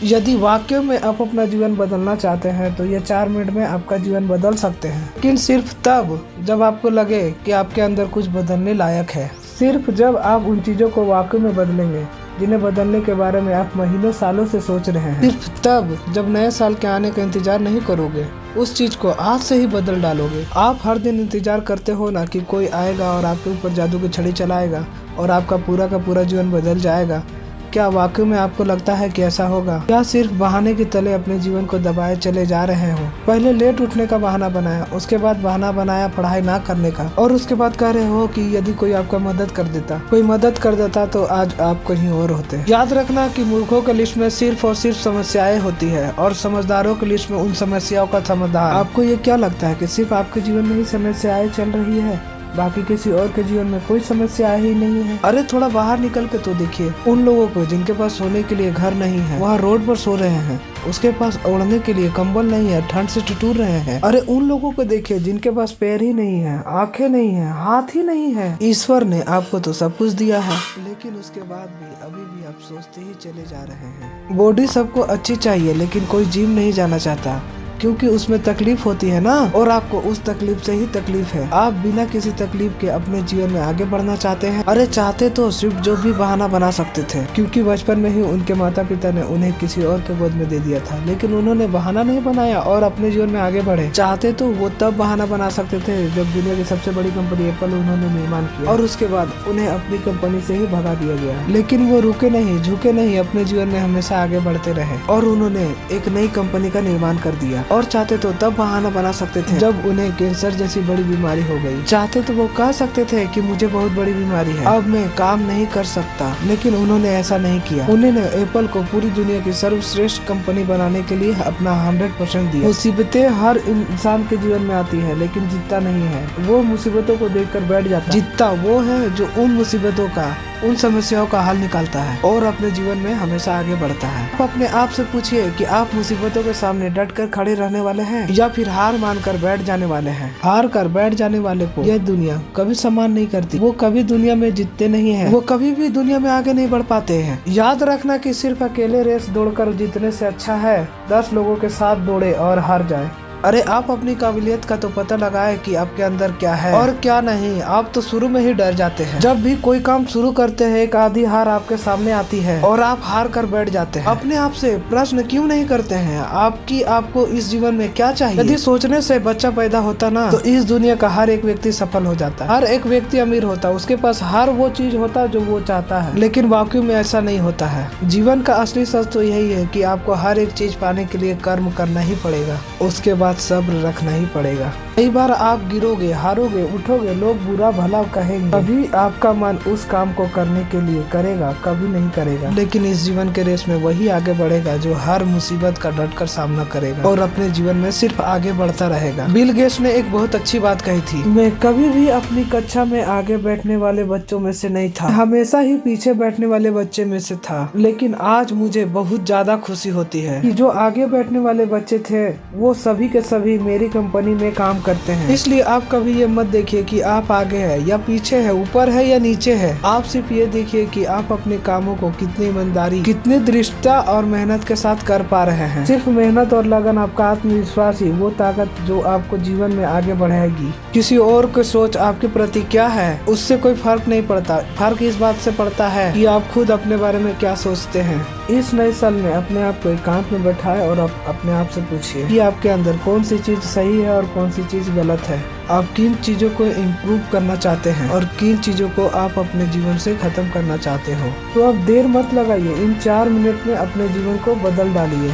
यदि वाकई में आप अपना जीवन बदलना चाहते हैं तो ये 4 मिनट में आपका जीवन बदल सकते हैं, लेकिन सिर्फ तब जब आपको लगे कि आपके अंदर कुछ बदलने लायक है। सिर्फ जब आप उन चीज़ों को वाकई में बदलेंगे जिन्हें बदलने के बारे में आप महीनों सालों से सोच रहे हैं। सिर्फ तब जब नए साल के आने का इंतजार नहीं करोगे, उस चीज को आज से ही बदल डालोगे। आप हर दिन इंतजार करते हो ना कि कोई आएगा और आपके ऊपर जादू की छड़ी चलाएगा और आपका पूरा का पूरा जीवन बदल जाएगा। क्या वाकई में आपको लगता है कि ऐसा होगा, या सिर्फ बहाने की तले अपने जीवन को दबाए चले जा रहे हो? पहले लेट उठने का बहाना बनाया, उसके बाद बहाना बनाया पढ़ाई ना करने का, और उसके बाद कह रहे हो कि यदि कोई आपका मदद कर देता तो आज आप कहीं और होते। याद रखना कि मूर्खों के लिस्ट में सिर्फ और सिर्फ समस्याएं होती है और समझदारों के लिस्ट में उन समस्याओं का समाधान। आपको ये क्या लगता है कि सिर्फ आपके जीवन में ही समस्याएं चल रही है, बाकी किसी और के जीवन में कोई समस्या ही नहीं है? अरे थोड़ा बाहर निकल के तो देखिए उन लोगों को जिनके पास सोने के लिए घर नहीं है, वहाँ रोड पर सो रहे हैं, उसके पास ओढ़ने के लिए कंबल नहीं है, ठंड से ठिठुर रहे हैं। अरे उन लोगों को देखिए जिनके पास पैर ही नहीं है, आंखें नहीं है, हाथ ही नहीं है। ईश्वर ने आपको तो सब कुछ दिया है, लेकिन उसके बाद भी अभी भी आप सोचते ही चले जा रहे हैं। बॉडी सबको अच्छी चाहिए, लेकिन कोई जिम नहीं जाना चाहता क्योंकि उसमें तकलीफ होती है ना, और आपको उस तकलीफ से ही तकलीफ है। आप बिना किसी तकलीफ के अपने जीवन में आगे बढ़ना चाहते हैं। अरे चाहते तो सिर्फ जो भी बहाना बना सकते थे, क्योंकि बचपन में ही उनके माता पिता ने उन्हें किसी और के गोद में दे दिया था, लेकिन उन्होंने बहाना नहीं बनाया और अपने जीवन में आगे बढ़े। चाहते तो वो तब बहाना बना सकते थे जब दुनिया की सबसे बड़ी कंपनी एप्पल उन्होंने निर्माण किया और उसके बाद उन्हें अपनी कंपनी से ही भगा दिया गया, लेकिन वो रुके नहीं, झुके नहीं, अपने जीवन में हमेशा आगे बढ़ते रहे और उन्होंने एक नई कंपनी का निर्माण कर दिया। और चाहते तो तब बहाना बना सकते थे जब उन्हें कैंसर जैसी बड़ी बीमारी हो गई। चाहते तो वो कह सकते थे कि मुझे बहुत बड़ी बीमारी है, अब मैं काम नहीं कर सकता, लेकिन उन्होंने ऐसा नहीं किया। उन्होंने एप्पल को पूरी दुनिया की सर्वश्रेष्ठ कंपनी बनाने के लिए अपना 100% दिया। मुसीबतें हर इंसान के जीवन में आती है, लेकिन जीतता नहीं है वो मुसीबतों को देखकर बैठ जाता। जीतता वो है जो उन मुसीबतों का, उन समस्याओं का हल निकालता है और अपने जीवन में हमेशा आगे बढ़ता है। आप अपने आप से पूछिए कि आप मुसीबतों के सामने डट कर खड़े रहने वाले हैं या फिर हार मानकर बैठ जाने वाले हैं। हार कर बैठ जाने वाले को यह दुनिया कभी सम्मान नहीं करती। वो कभी दुनिया में जीतते नहीं है, वो कभी भी दुनिया में आगे नहीं बढ़ पाते हैं। याद रखना कि सिर्फ अकेले रेस दौड़कर जीतने से अच्छा है 10 लोगों के साथ दौड़े और हार जाए। अरे आप अपनी काबिलियत का तो पता लगाए कि आपके अंदर क्या है और क्या नहीं। आप तो शुरू में ही डर जाते हैं। जब भी कोई काम शुरू करते हैं एक आधी हार आपके सामने आती है और आप हार कर बैठ जाते हैं। अपने आप से प्रश्न क्यों नहीं करते हैं आपको इस जीवन में क्या चाहिए? यदि सोचने से बच्चा पैदा होता ना तो इस दुनिया का हर एक व्यक्ति सफल हो जाता, हर एक व्यक्ति अमीर होता, उसके पास हर वो चीज होता जो वो चाहता है, लेकिन वाकई में ऐसा नहीं होता है। जीवन का असली सच तो यही है कि आपको हर एक चीज पाने के लिए कर्म करना ही पड़ेगा, उसके बाद सब्र रखना ही पड़ेगा। कई बार आप गिरोगे, हारोगे, उठोगे, लोग बुरा भला कहेंगे, कभी आपका मन उस काम को करने के लिए करेगा, कभी नहीं करेगा। लेकिन इस जीवन के रेस में वही आगे बढ़ेगा जो हर मुसीबत का डटकर सामना करेगा और अपने जीवन में सिर्फ आगे बढ़ता रहेगा। बिल गेट्स ने एक बहुत अच्छी बात कही थी, मैं कभी भी अपनी कक्षा में आगे बैठने वाले बच्चों में से नहीं था, हमेशा ही पीछे बैठने वाले बच्चे में से था। लेकिन आज मुझे बहुत ज्यादा खुशी होती है कि जो आगे बैठने वाले बच्चे थे वो सभी के सभी मेरी कंपनी में काम करते हैं। इसलिए आप कभी ये मत देखिए कि आप आगे है या पीछे है, ऊपर है या नीचे है। आप सिर्फ ये देखिए कि आप अपने कामों को कितनी ईमानदारी, कितनी दृढ़ता और मेहनत के साथ कर पा रहे हैं। सिर्फ मेहनत और लगन, आपका आत्मविश्वास ही वो ताकत जो आपको जीवन में आगे बढ़ाएगी। किसी और की सोच आपके प्रति क्या है उससे कोई फर्क नहीं पड़ता। फर्क इस बात से पड़ता है कि आप खुद अपने बारे में क्या सोचते हैं। इस नए साल में अपने आप को एकांत में बैठाए और अपने आप से पूछिए कि आपके अंदर कौन सी चीज सही है और कौन सी चीज गलत है। आप किन चीजों को इम्प्रूव करना चाहते हैं और किन चीजों को आप अपने जीवन से खत्म करना चाहते हो। तो अब देर मत लगाइए, इन 4 मिनट में अपने जीवन को बदल डालिए।